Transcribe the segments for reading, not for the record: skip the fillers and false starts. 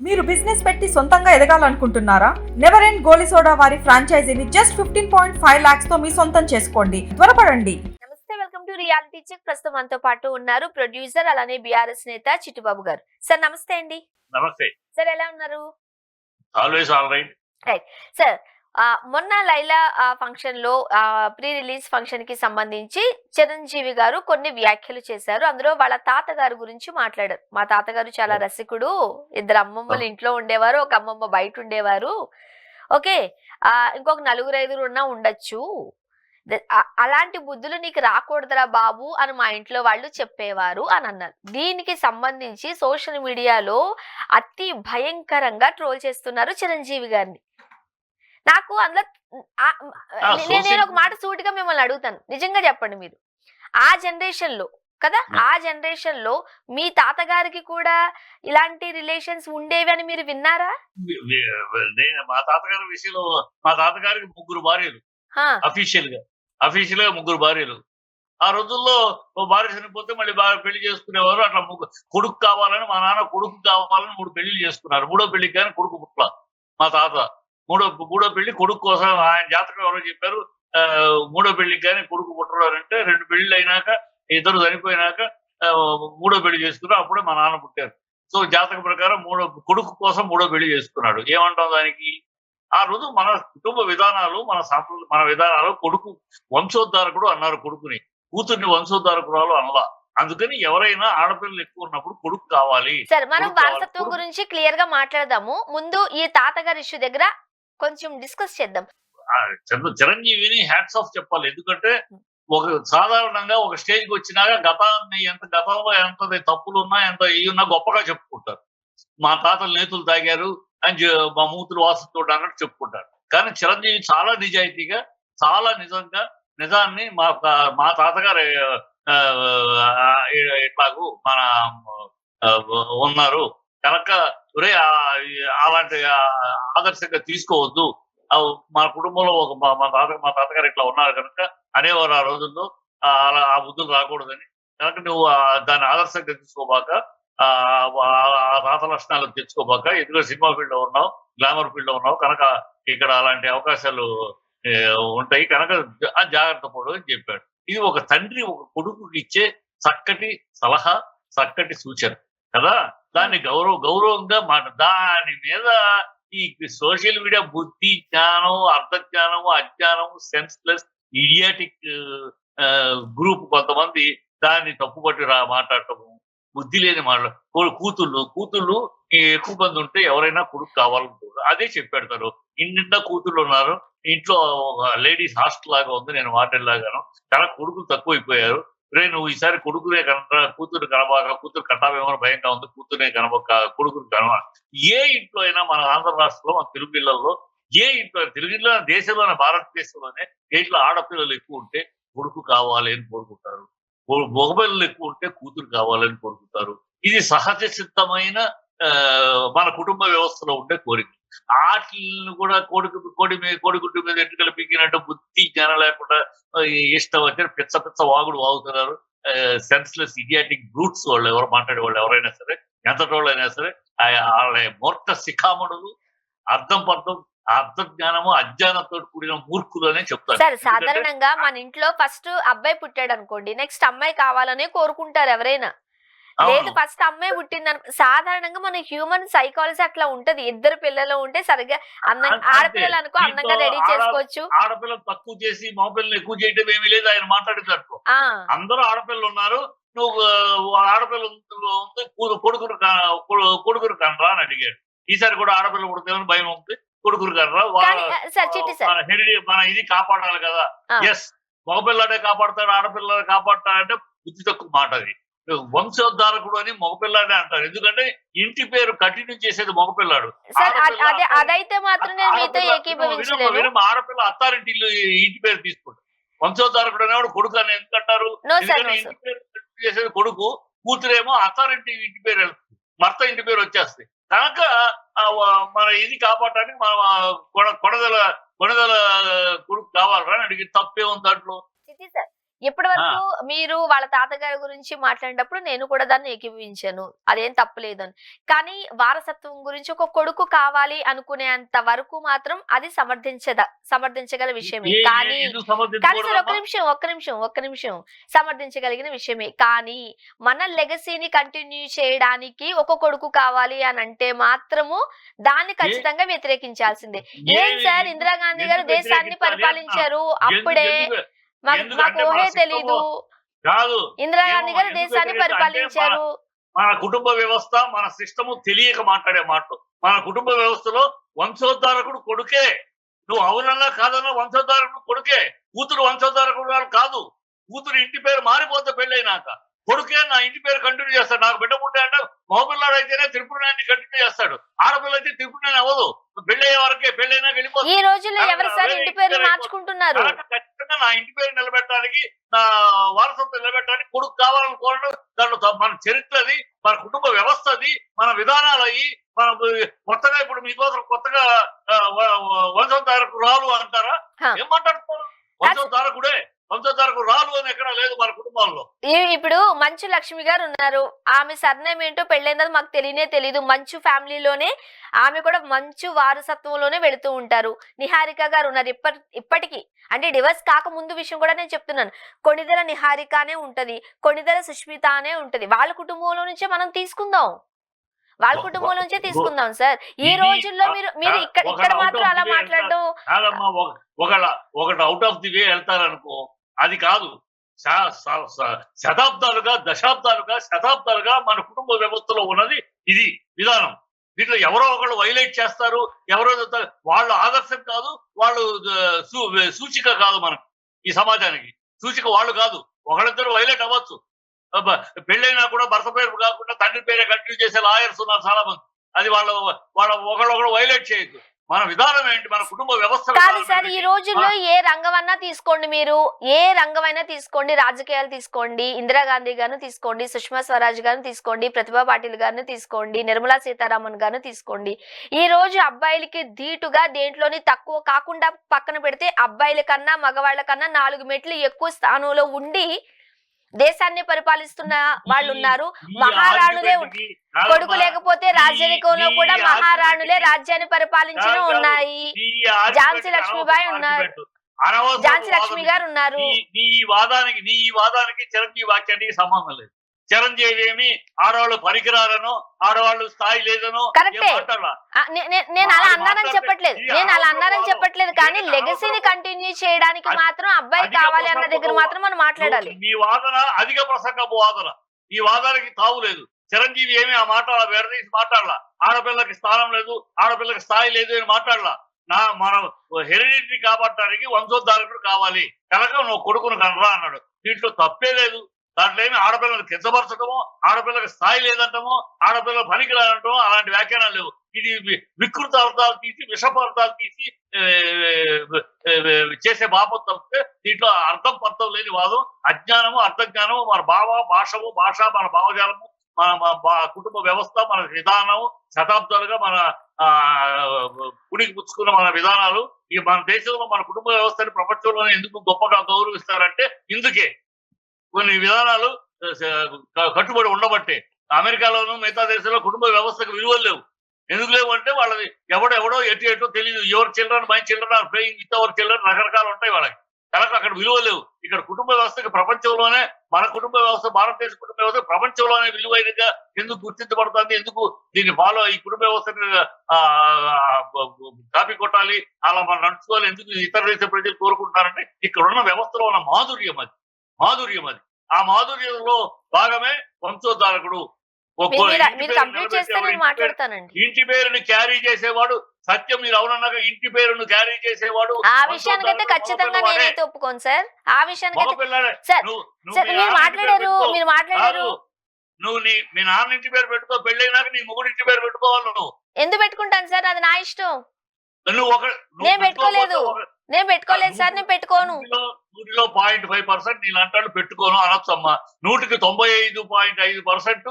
మీరు బిజినెస్ పెట్టి సొంతంగా ఎదగాలనుకుంటున్నారా? నెవర్ ఎండ్ గోలీ సోడా వారి ఫ్రాంచైజీని జస్ట్ 15.5 lakhs తో మీ సొంతం చేసుకోండి. త్వరపడండి. నమస్తే, వెల్కమ్ టు రియాలిటీ చెక్. ప్రస్తుతం మనతో పాటు ఉన్నారు ప్రొడ్యూసర్ అలానే బీఆర్ఎస్ నేత చిట్టుబాబు గారు. సార్ నమస్తే అండి. నమస్తే సార్ ఎలా ఉన్నారు? Always all right. Right sir, మొన్న లైలా ఫంక్షన్ లో ప్రీ రిలీజ్ ఫంక్షన్ కి సంబంధించి చిరంజీవి గారు కొన్ని వ్యాఖ్యలు చేశారు. అందులో వాళ్ళ తాతగారు గురించి మాట్లాడారు. మా తాతగారు చాలా రసికుడు, ఇద్దరు అమ్మమ్మలు ఇంట్లో ఉండేవారు, ఒక అమ్మమ్మ బయట ఉండేవారు, ఓకే, ఇంకొక నలుగురు ఐదుగురు ఉన్నా ఉండొచ్చు, అలాంటి బుద్ధులు నీకు రాకూడదురా బాబు అని మా ఇంట్లో వాళ్ళు చెప్పేవారు అని అన్నారు. దీనికి సంబంధించి సోషల్ మీడియాలో అతి భయంకరంగా ట్రోల్ చేస్తున్నారు చిరంజీవి గారిని. నాకు అందులో నేను ఒక మాట సూటిగా మిమ్మల్ని అడుగుతాను, నిజంగా చెప్పండి, మీరు ఆ జనరేషన్ లో కదా, ఆ జనరేషన్ లో మీ తాతగారికి కూడా ఇలాంటి రిలేషన్స్ ఉండేవి అని మీరు విన్నారా? మా తాతగారి విషయంలో మా తాతగారికి ముగ్గురు భార్యలు, అఫీషియల్ గా ముగ్గురు భార్యలు. ఆ రోజుల్లో ఓ భార్య చనిపోతే మళ్ళీ పెళ్లి చేసుకునేవారు. అట్లా కొడుకు కావాలని మా నాన్న కొడుకు కావాలని 3 పెళ్లిళ్ళు చేసుకున్నారు. 3వ పెళ్లికి కానీ కొడుకు పుట్ల. మా తాత మూడో పెళ్లి కొడుకు కోసం ఆయన జాతకం ఎవరో చెప్పారు, 3వ పెళ్లికి కానీ కొడుకు పుట్టరు అంటే 2 పెళ్లిళ్ళు అయినాక ఇద్దరు చనిపోయినాక 3వ పెళ్లి చేసుకున్నారు. అప్పుడే మా నాన్న పుట్టారు. సో జాతక ప్రకారం కొడుకు కోసం 3వ పెళ్లి చేసుకున్నాడు. ఏమంటాం దానికి? ఆ రోజు మన కుటుంబ విధానాలు, మన విధానాలు, కొడుకు వంశోద్ధారకుడు అన్నారు కొడుకుని, కూతుర్ని వంశోద్ధారకురాలు అనలా. అందుకని ఎవరైనా ఆడపిల్లలు ఎక్కువ ఉన్నప్పుడు కొడుకు కావాలి. సరే, మనం వారసత్వం గురించి క్లియర్ గా మాట్లాడదాము. ముందు ఈ తాతగారి ఇష్యూ దగ్గర కొంచెం డిస్కస్ చేద్దాం. చిరంజీవిని హ్యాట్స్ ఆఫ్ చెప్పాలి. ఎందుకంటే సాధారణంగా ఒక స్టేజ్కి వచ్చినాక గతంలో ఎంత తప్పులు ఉన్నా, ఎంత ఉన్నా గొప్పగా చెప్పుకుంటారు. మా తాతలు నేతులు తాగారు అని, మా మూతులు వాసనతో అన్నట్టు చెప్పుకుంటారు. కానీ చిరంజీవి చాలా నిజాయితీగా, చాలా నిజాన్ని మా తాతగారు ఇట్లాగూ మన ఉన్నారు కనుక అలాంటి ఆదర్శంగా తీసుకోవద్దు. మా కుటుంబంలో మా తాతగారు ఇట్లా ఉన్నారు కనుక అనేవారు ఆ రోజుల్లో. అలా ఆ బుద్ధులు రాకూడదని, కనుక నువ్వు దాన్ని ఆదర్శంగా తీసుకోబాక, ఆ తాత లక్షణాలు తెచ్చుకోబాక, ఎందుకంటే సినిమా ఫీల్డ్ లో ఉన్నావు, గ్లామర్ ఫీల్డ్ లో ఉన్నావు కనుక ఇక్కడ అలాంటి అవకాశాలు ఉంటాయి కనుక జాగ్రత్త పడు అని చెప్పాడు. ఇది ఒక తండ్రి ఒక కొడుకుకి ఇచ్చే చక్కటి సలహా, చక్కటి సూచన కదా. దాన్ని గౌరవంగా దాని మీద ఈ సోషల్ మీడియా బుద్ధి జ్ఞానం, అర్థ జ్ఞానము, అజ్ఞానము, సెన్స్లెస్ ఇడియాటిక్ గ్రూప్ కొంతమంది దాన్ని తప్పుపట్టి మాట్లాడటము, బుద్ధి లేని కూతుళ్ళు ఎక్కువ మంది ఉంటే ఎవరైనా కొడుకు కావాలనుకుంటారు. అదే చెప్పాడతారు. ఇంటింటా కూతుళ్ళు ఉన్నారు, ఇంట్లో లేడీస్ హాస్టల్ లాగా ఉంది, నేను మాట్లాడలాగాను చాలా కొడుకులు తక్కువైపోయారు. నువ్వు ఈసారి కొడుకునే కనరా, కూతురు కనబాక, కూతురు కట్టావేమో భయంగా ఉంది, కూతురునే కనబక, కొడుకుని కనబ. ఏ ఇంట్లో అయినా మన ఆంధ్ర రాష్ట్రంలో, మన తెలుగు పిల్లల్లో, ఏ ఇంట్లో తెలుగులో, దేశంలోనే, భారతదేశంలోనే ఇంట్లో ఆడపిల్లలు ఎక్కువ ఉంటే కొడుకు కావాలి అని కోరుకుంటారు, మగపిల్లలు ఎక్కువ ఉంటే కూతురు కావాలని కోరుకుంటారు. ఇది సహజ సిద్ధమైన మన కుటుంబ వ్యవస్థలో ఉండే కోరిక. ఆటలను కూడా కోడిగుడ్డు మీద ఎంటుకలు పీకినట్టు బుద్ధి జ్ఞానం లేకుండా ఇష్టం వచ్చి పిచ్చ వాగుడు వాగుతున్నారు. సెన్స్లెస్ ఇడియాటిక్ బ్రూట్స్ వాళ్ళు, ఎవరు మాట్లాడే వాళ్ళు ఎవరైనా సరే, ఎంతటోళ్ళు అయినా సరే, వాళ్ళ మూర్ఖ శిఖామణులు, అర్థ జ్ఞానము అజ్ఞానంతో కూడిన మూర్ఖులు అనే చెప్తారు. సార్, సాధారణంగా మన ఇంట్లో ఫస్ట్ అబ్బాయి పుట్టాడు అనుకోండి, నెక్స్ట్ అమ్మాయి కావాలనే కోరుకుంటారు ఎవరైనా. లేదు ఫస్ట్ అమ్మాయి పుట్టింది సాధారణంగా మన హ్యూమన్ సైకాలజీ అట్లా ఉంటది. ఇద్దరు పిల్లలు ఉంటే సరిగ్గా ఆడపిల్లలు అనుకో అందంగా రెడీ చేసుకోవచ్చు. ఆడపిల్లలు తక్కువ చేసి మగపిల్లలు ఎక్కువ చేయడం ఏమీ లేదు. ఆయన మాట్లాడేటట్టు అందరూ ఆడపిల్లలు ఉన్నారు, నువ్వు ఆడపిల్ల ఉంది, కొడుకురు కనరా అని అడిగాడు. ఈసారి కూడా ఆడపిల్ల పుడతామని భయం ఉంది, కొడుకురు కనరా, మన ఇది కాపాడాలి కదా. ఎస్, మగపిల్లడే కాపాడతాడు, ఆడపిల్లడే కాపాడతాడంటే బుద్ధి తక్కువ మాట. అది వంశోద్ధారకుడు అని మగపిల్లాడే అంటారు. ఎందుకంటే ఇంటి పేరు కంటిన్యూ చేసేది మగపిల్లాడు. ఆడపిల్ల అత్తారింటి ఇంటి పేరు తీసుకుంటారు. వంశోద్ధారకుడు అనేవాడు కొడుకు అని ఎందుకంటారు? ఎందుకంటే ఇంటి పేరు చేసేది కొడుకు, కూతురేమో అత్తారింటి ఇంటి పేరు వెళ్తుంది, భర్త ఇంటి పేరు వచ్చేస్తుంది. కనుక మన ఇది కాపాడటానికి మన కొడదల కొడుకు కావాలరా అని అడిగి తప్పే ఉంది దాంట్లో. ఇప్పటి వరకు మీరు వాళ్ళ తాతగారి గురించి మాట్లాడినప్పుడు నేను కూడా దాన్ని ఏకీభవించాను, అదేం తప్పులేదని. కానీ వారసత్వం గురించి ఒక కొడుకు కావాలి అనుకునేంత వరకు మాత్రం అది సమర్థించగల విషయమే. కానీ కానీ సార్ ఒక్క నిమిషం సమర్థించగలిగిన విషయమే. కానీ మన లెగసీని కంటిన్యూ చేయడానికి ఒక కొడుకు కావాలి అని అంటే మాత్రము దాన్ని ఖచ్చితంగా వ్యతిరేకించాల్సిందే. ఏం సార్, ఇందిరాగాంధీ గారు దేశాన్ని పరిపాలించారు, అప్పుడే మాకు ఊహే తెలీదు. కాదు, ఇందిరాగాంధీ గారు దేశాన్ని పరిపాలించారు. మన కుటుంబ వ్యవస్థ, మన సిస్టము తెలియక మాట్లాడే మాటలు. మన కుటుంబ వ్యవస్థలో వంశోద్ధారకుడు కొడుకే. నువ్వు అవునన్నా కాదన్నా వంశోద్ధారకుడు కొడుకే. కూతురు వంశోద్ధారకుడు కాదు. కూతురు ఇంటి పేరు మారిపోతే పెళ్ళైనాక కొడుకే నా ఇంటి పేరు కంటిన్యూ చేస్తాడు. నాకు బిడ్డ పుట్టే అంటే మగపిల్లాడు అయితేనే త్రిపురాన్ని కంటిన్యూ చేస్తాడు, ఆడపిల్ల అయితే త్రిపురాన్ని అవ్వదు. పెళ్ళయ్యే వరకే, పెళ్ళైనా వెళ్ళిపోతుంది. ఈ రోజుల్లో ఎవరు సార్ ఇంటి పేరు మార్చుకుంటున్నారు? ఖచ్చితంగా నా ఇంటి పేరు నిలబెట్టడానికి, నా వారసత్వం నిలబెట్టడానికి కొడుకు కావాలనుకోవడం దాంట్లో మన చరిత్ర అది, మన కుటుంబ వ్యవస్థ అది, మన విధానాలు అయ్యి మన కొత్తగా ఇప్పుడు మీకోసం కొత్తగా వంశోద్ధారకురాలు అంటారా? ఏం మాట్లాడుతున్నారు? వంశోద్ధారకుడు రాలు అని ఎక్కడా లేదు మన కుటుంబాల్లో. ఇప్పుడు మంచు లక్ష్మి గారు ఉన్నారు, ఆమె సర్నేమ్ ఏంటో పెళ్ళైందని మాకు తెలీదు. మంచు ఫ్యామిలీలోనే ఆమె కూడా మంచు వారసత్వంలోనే వెళుతూ ఉంటారు. నిహారిక గారు ఉన్నారు, ఇప్పటికీ అంటే డివర్స్ కాక ముందు విషయం కూడా నేను చెప్తున్నాను. కొణిదెల నిహారికనే ఉంటది, కొణిదెల సుష్మిత అనే ఉంటది. వాళ్ళ కుటుంబంలో నుంచే మనం తీసుకుందాం, వాళ్ళ కుటుంబంలో నుంచే తీసుకుందాం సార్. ఈ రోజుల్లో మీరు ఇక్కడ మాత్రం అలా మాట్లాడడం. ఒకటి అవుట్ ఆఫ్ ది వే వెళ్తారనుకో, అది కాదు. శతాబ్దాలుగా మన కుటుంబ వ్యవస్థలో ఉన్నది ఇది విధానం. దీంట్లో ఎవరో ఒకళ్ళు వైలేట్ చేస్తారు, ఎవరో వాళ్ళు ఆదర్శం కాదు, వాళ్ళు సూచిక కాదు మనకు, ఈ సమాజానికి సూచిక వాళ్ళు కాదు. ఒకళ్ళిద్దరు వైలేట్ అవ్వచ్చు, పెళ్ళైనా కూడా భర్త పేరు కాకుండా తండ్రి పేరే కంటిన్యూ చేసే లాయర్స్ ఉన్నారు చాలా మంది. అది వాళ్ళ ఒకళ్ళు వైలేట్ చేయొద్దు. మన విధానం ఏంటి, మన కుటుంబ వ్యవస్థ కాదు సార్. ఈ రోజుల్లో ఏ రంగమన్నా తీసుకోండి, మీరు ఏ రంగమైనా తీసుకోండి, రాజకీయాలు తీసుకోండి, ఇందిరాగాంధీ గారిని తీసుకోండి, సుష్మా స్వరాజ్ గారిని తీసుకోండి, ప్రతిభా పాటిల్ గారిని తీసుకోండి, నిర్మలా సీతారామన్ గారిని తీసుకోండి. ఈ రోజు అబ్బాయిలకి ధీటుగా దేంట్లోని తక్కువ కాకుండా పక్కన పెడితే అబ్బాయిల కన్నా మగవాళ్ళ కన్నా 4 మెట్లు ఎక్కువ స్థానంలో ఉండి దేశాన్ని పరిపాలిస్తున్న వాళ్ళు ఉన్నారు. మహారాణులే కొడుకు లేకపోతే రాజ్యానికంలో కూడా మహారాణులే రాజ్యాన్ని పరిపాలించిన ఉన్నాయి. ఝాన్సీ లక్ష్మీబాయి ఉన్నారు, ఝాన్సీ లక్ష్మి గారు ఉన్నారు. నీ ఈ వాదానికి చిరంజీవి వాక్యానికి సంబంధం లేదు. చిరంజీవి ఏమి ఆడవాళ్ళు పనికిరారనో, ఆడవాళ్ళు స్థాయి లేదనో కరెక్టే. నేను అలా అన్నానని చెప్పట్లేదు, కానీ లెగసీని కంటిన్యూ చేయడానికి మాత్రం అబ్బాయి కావాలి అన్న దగ్గర మాత్రం మనం మాట్లాడాలి. ఈ వాదన అధిక ప్రసంగపు వాదన, ఈ వాదనకి తావు లేదు. చిరంజీవి ఏమి ఆ మాట వెరదీసి మాట్లాడలా. ఆడపిల్లకి స్థానం లేదు, ఆడపిల్లకి స్థాయి లేదు అని మాట్లాడలా. మనం హెరిడిటీ కాపాడటానికి వంశోద్ధారకుడు కావాలి కనుక నువ్వు కొడుకును కనరా అన్నాడు. దీంట్లో తప్పే లేదు. దాంట్లో ఏమి ఆడపిల్లలు కించపరచడమో, ఆడపిల్లకి స్థాయి లేదంటమో, ఆడపిల్లలు పనికి రాదంటమో అలాంటి వ్యాఖ్యానాలు లేవు. ఇది వికృత అర్థాలు తీసి, విషప అర్థాలు తీసి చేసే బాపం తప్పితే దీంట్లో అర్థం పర్థం లేని వాదం. అజ్ఞానము, అర్థజ్ఞానము, మన భాష, మన భావజాలము, మన కుటుంబ వ్యవస్థ, మన విధానం, శతాబ్దాలుగా మన పుడికి పుచ్చుకున్న మన విధానాలు. ఈ మన దేశంలో మన కుటుంబ వ్యవస్థని ప్రపంచంలోనే ఎందుకు గొప్పగా గౌరవిస్తారంటే ఇందుకే. కొన్ని విధానాలు కట్టుబడి ఉండబట్టే. అమెరికాలోను మిగతా దేశంలో కుటుంబ వ్యవస్థకు విలువలు లేవు. ఎందుకు లేవు అంటే వాళ్ళది ఎవడో ఎటో తెలియదు. Your children, my children are playing with our children, రకరకాలు ఉంటాయి వాళ్ళకి. కనుక అక్కడ విలువ లేవు. ఇక్కడ కుటుంబ వ్యవస్థకి ప్రపంచంలోనే, మన కుటుంబ వ్యవస్థ, భారతదేశ కుటుంబ వ్యవస్థ ప్రపంచంలోనే విలువైనగా ఎందుకు గుర్తించబడుతుంది, ఎందుకు దీన్ని ఫాలో, ఈ కుటుంబ వ్యవస్థని కాపీ కొట్టాలి, అలా మనం నడుచుకోవాలి, ఎందుకు ఇతర దేశ ప్రజలు కోరుకుంటున్నారంటే ఇక్కడ ఉన్న వ్యవస్థలో ఉన్న మాధుర్యం అది. ఆ మాధుర్యంలో భాగమే వంశోద్ధారకుడు. ఇంటి పేరుని క్యారీ చేసేవాడు సత్యం. మీరు అవునన్నాక ఇంటి పేరును క్యారీ చేసేవాడు. ఆ విషయానికైతే ఖచ్చితంగా నేనైతే ఒప్పుకోను సార్. ఆ విషయానికి మీరు మాట్లాడారు. నువ్వు మీ నాన్న ఇంటి పేరు పెట్టుకో, పెళ్ళైనాక నీ మొగుడు ఇంటి పేరు పెట్టుకోవాలి. నువ్వు ఎందుకు పెట్టుకుంటాను సార్? అది నా ఇష్టం. నేను పెట్టుకోలేదు సార్, నేను పెట్టుకోను. 0.5% నేను అంటాడు పెట్టుకోను అనొచ్చమ్మా. 100కి 95.5%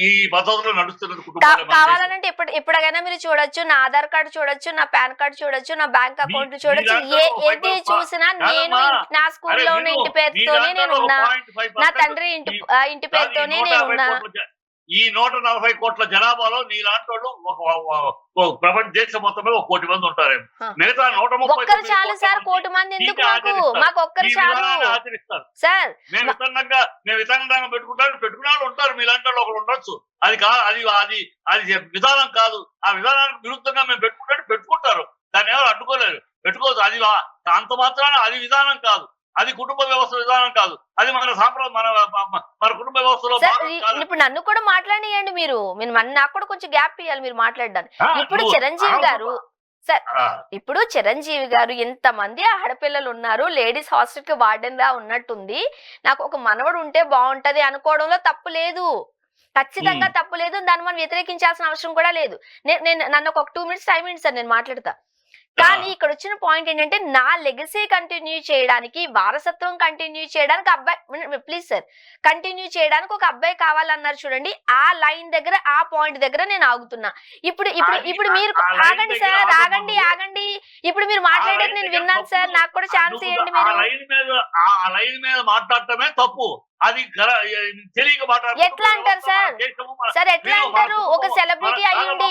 ఈ పద్ధతిలో నడుస్తున్నది కుటుంబాలే మన దేశం. కావాలనంటే ఎప్పుడైనా మీరు చూడొచ్చు, నా ఆధార్ కార్డు చూడొచ్చు, నా పాన్ కార్డు చూడొచ్చు, నా బ్యాంక్ అకౌంట్ చూడొచ్చు, ఏది చూసినా నేను నా స్కూల్లోనే ఇంటి పేరుతోనే నేను ఉన్నా, నా తండ్రి ఇంటి పేరుతోనే నేను ఉన్నా. ఈ 140 కోట్ల జనాభాలో నీలాంటి వాళ్ళు ఒక ప్రపంచ దేశం మొత్తం మీద 1 కోటి మంది ఉంటారేమో. మిగతా 130 ఒక్కరు చాలు సార్, 1 కోటి మంది ఎందుకు మాకు ఒక్కరు చాలు ఆచరిస్తారు సార్. మేము వితంగా పెట్టుకునే వాళ్ళు ఉంటారు, మీలాంటి వాళ్ళు ఒకరు ఉండొచ్చు. అది అది విధానం కాదు. ఆ విధానానికి విరుద్ధంగా మేము పెట్టుకుంటారు. దాన్ని ఎవరు అడ్డుకోలేరు, పెట్టుకోవచ్చు. అది అంత మాత్రాన అది విధానం కాదు, అది కుటుంబ వ్యవస్థ విధానం కాదు, అది మన సాంప్రదాయం, మన కుటుంబ వ్యవస్థలో. ఇప్పుడు నన్ను కూడా మాట్లాడియండి మీరు నాకు కూడా కొంచెం గ్యాప్ ఇవ్వాలి మీరు మాట్లాడడానికి. ఇప్పుడు చిరంజీవి గారు సార్, ఇప్పుడు చిరంజీవి గారు ఇంతమంది ఆడపిల్లలు ఉన్నారు, లేడీస్ హాస్టల్ కి వార్డెన్ గా ఉన్నట్టుంది, నాకు ఒక మనవడు ఉంటే బాగుంటది అనుకోవడంలో తప్పు లేదు, ఖచ్చితంగా తప్పు లేదు. దాన్ని మనం వ్యతిరేకించాల్సిన అవసరం కూడా లేదు. నన్ను ఒక 2 minutes టైం ఇవ్వండి సార్, నేను మాట్లాడతా. కానీ ఇక్కడ వచ్చిన పాయింట్ ఏంటంటే, నా లెగసీ కంటిన్యూ చేయడానికి, వారసత్వం కంటిన్యూ చేయడానికి అబ్బాయి, ప్లీజ్ సార్, కంటిన్యూ చేయడానికి ఒక అబ్బాయి కావాలన్నారు చూడండి. ఆ లైన్ దగ్గర, ఆ పాయింట్ దగ్గర నేను ఆగుతున్నా. ఇప్పుడు మీరు ఆగండి సార్, ఆగండి. ఇప్పుడు మీరు మాట్లాడేది నేను విన్నాను సార్, నాకు కూడా ఛాన్స్ ఇవ్వండి. మీరు ఆ లైన్ మీద మాట్లాడటమే తప్పు. అది తెలియక మాట్లాడారు. ఎట్లా అంటారు సార్? సార్ ఎట్లా అంటారు? ఒక సెలబ్రిటీ అయ్యండి.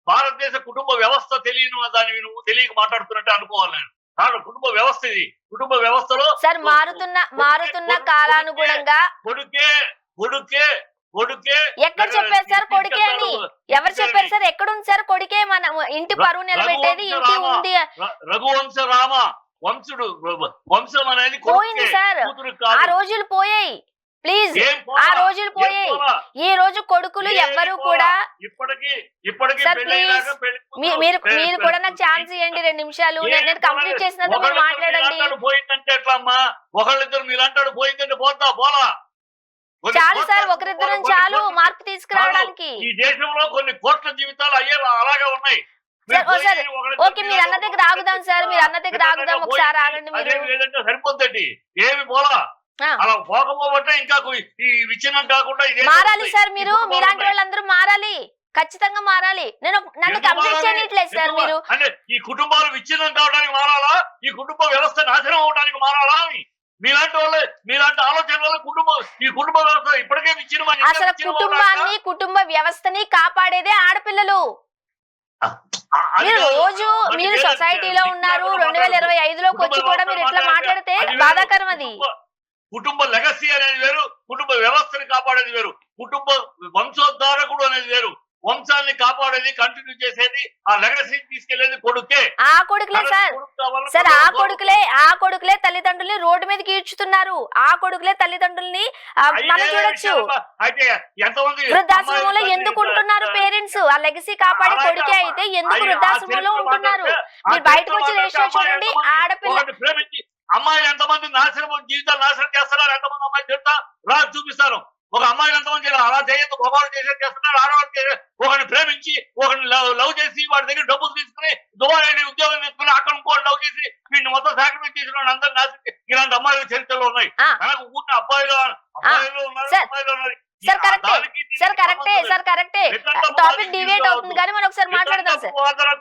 భారతదేశ కుటుంబ వ్యవస్థ తెలియని దాన్ని నువ్వు తెలియక మాట్లాడుతున్నట్టు అనుకోవాలి నేను. కాదు, కుటుంబ వ్యవస్థ ఇది. కుటుంబ వ్యవస్థలో సార్ మారుతున్న కాలానుగుణంగా కొడుకే ఎక్కడ చెప్పారు సార్ కొడుకే అని? ఎవరు చెప్పారు సార్? ఎక్కడుంది సార్ కొడుకే? మన ఇంటి పరువు నిలబెట్టేది ఇంటి ఉంది. రఘువంశ రామ వంశం అనేది పోయింది సార్, ఆ రోజులు పోయాయి. ప్లీజ్, ఆ రోజులు పోయాయి. ఈ రోజు కొడుకులు ఎవ్వరు కూడా సార్, ప్లీజ్ మీరు కూడా నాకు ఛాన్స్ ఇవ్వండి 2 నిమిషాలు. నేను కంప్లీట్ చేసినందుకు మీరు మాట్లాడండి. పోయిందంటే ఎట్లా అమ్మా? ఒకళ్ళిద్దరు మీలాంటాడు పోయిందంటే పోలా. చాలు సార్, ఒకరిద్దరం చాలు మార్పు తీసుకురావడానికి. ఈ దేశంలో కొన్ని కోట్ల జీవితాలు అయ్యే అలాగే ఉన్నాయి. ఓకే, మీరు అన్న దగ్గర ఆగుదాం సార్, మీరు అన్న దగ్గర ఆగుదాం. ఒకసారి ఆగండి. మీరు సరిపోద్దండి, ఏమి పోలా. అలా పోకపోతే ఇంకా ఈ విచ్ఛిన్నం కాకుండా మారాలి సార్. మీలాంటి వాళ్ళందరూ మారాలి, ఖచ్చితంగా మారాలి. నన్ను కంప్లీట్ చేయట్లేదు సార్. మీరు అంటే ఈ కుటుంబాలు విచ్ఛిన్నం కావడానికి మారాలా? ఈ కుటుంబ వ్యవస్థ నాశనం అవడానికి మారాలా? మీలాంటి వాళ్ళే, మీలాంటి ఆలోచన వల్ల ఈ కుటుంబ వ్యవస్థ ఇప్పటికే విచ్ఛిన్నం. అసలు కుటుంబ వ్యవస్థని కాపాడేదే ఆడపిల్లలు. మీరు సొసైటీలో ఉన్నారు, 2025లోకి వచ్చి కూడా మీరు ఎట్లా మాట్లాడితే బాధాకరం. అది కుటుంబ లెగసీ అనేది వేరు, కుటుంబ వ్యవస్థని కాపాడేది వేరు, కుటుంబ వంశోద్ధారకుడు అనేది వేరు. వంశాన్ని కాపాడేది, కంటిన్యూ చేసేది, ఆ లెగసీ తీసుకెళ్లేది కొడుకే. ఆ కొడుకులే సార్, ఆ కొడుకులే తల్లిదండ్రుల్ని రోడ్డు మీదకి ఈడ్చుతున్నారు. ఆ కొడుకులే తల్లిదండ్రుల్ని మనం చూడొచ్చు. వృద్ధాశ్రమంలో ఎందుకు ఉంటున్నారు పేరెంట్స్? ఆ లెగసీ కాపాడే కొడుకే అయితే ఎందుకు వృద్ధాశ్రమంలో ఉంటున్నారు? మీరు బయటకు వచ్చి రేషియో చూడండి. ఆడపిల్ల అమ్మాయిలు ఎంతమంది జీవితాలు నాశనం చేస్తున్నారు, ఎంతమంది అమ్మాయిలు చెప్తా రా చూపిస్తారు. ఒక అమ్మాయిలు ఎంతమంది అలా చేయొద్దు, మగవాళ్ళు చేస్తున్నారు. ఆడవాళ్ళు ఒకరిని ప్రేమించి, ఒకరిని లవ్ చేసి, వాడి దగ్గర డబ్బులు తీసుకుని, దుబాయ్ ఉద్యోగం తీసుకుని, అక్కడ ఇంకోటి లవ్ చేసి, వీడిని మొత్తం సాక్రిఫైస్ చేసిన అందరూ నాశనం. ఇలాంటి అమ్మాయిల చరిత్రలో ఉన్నాయి. మనకు ఊరిని అబ్బాయిలు ఉన్నారు.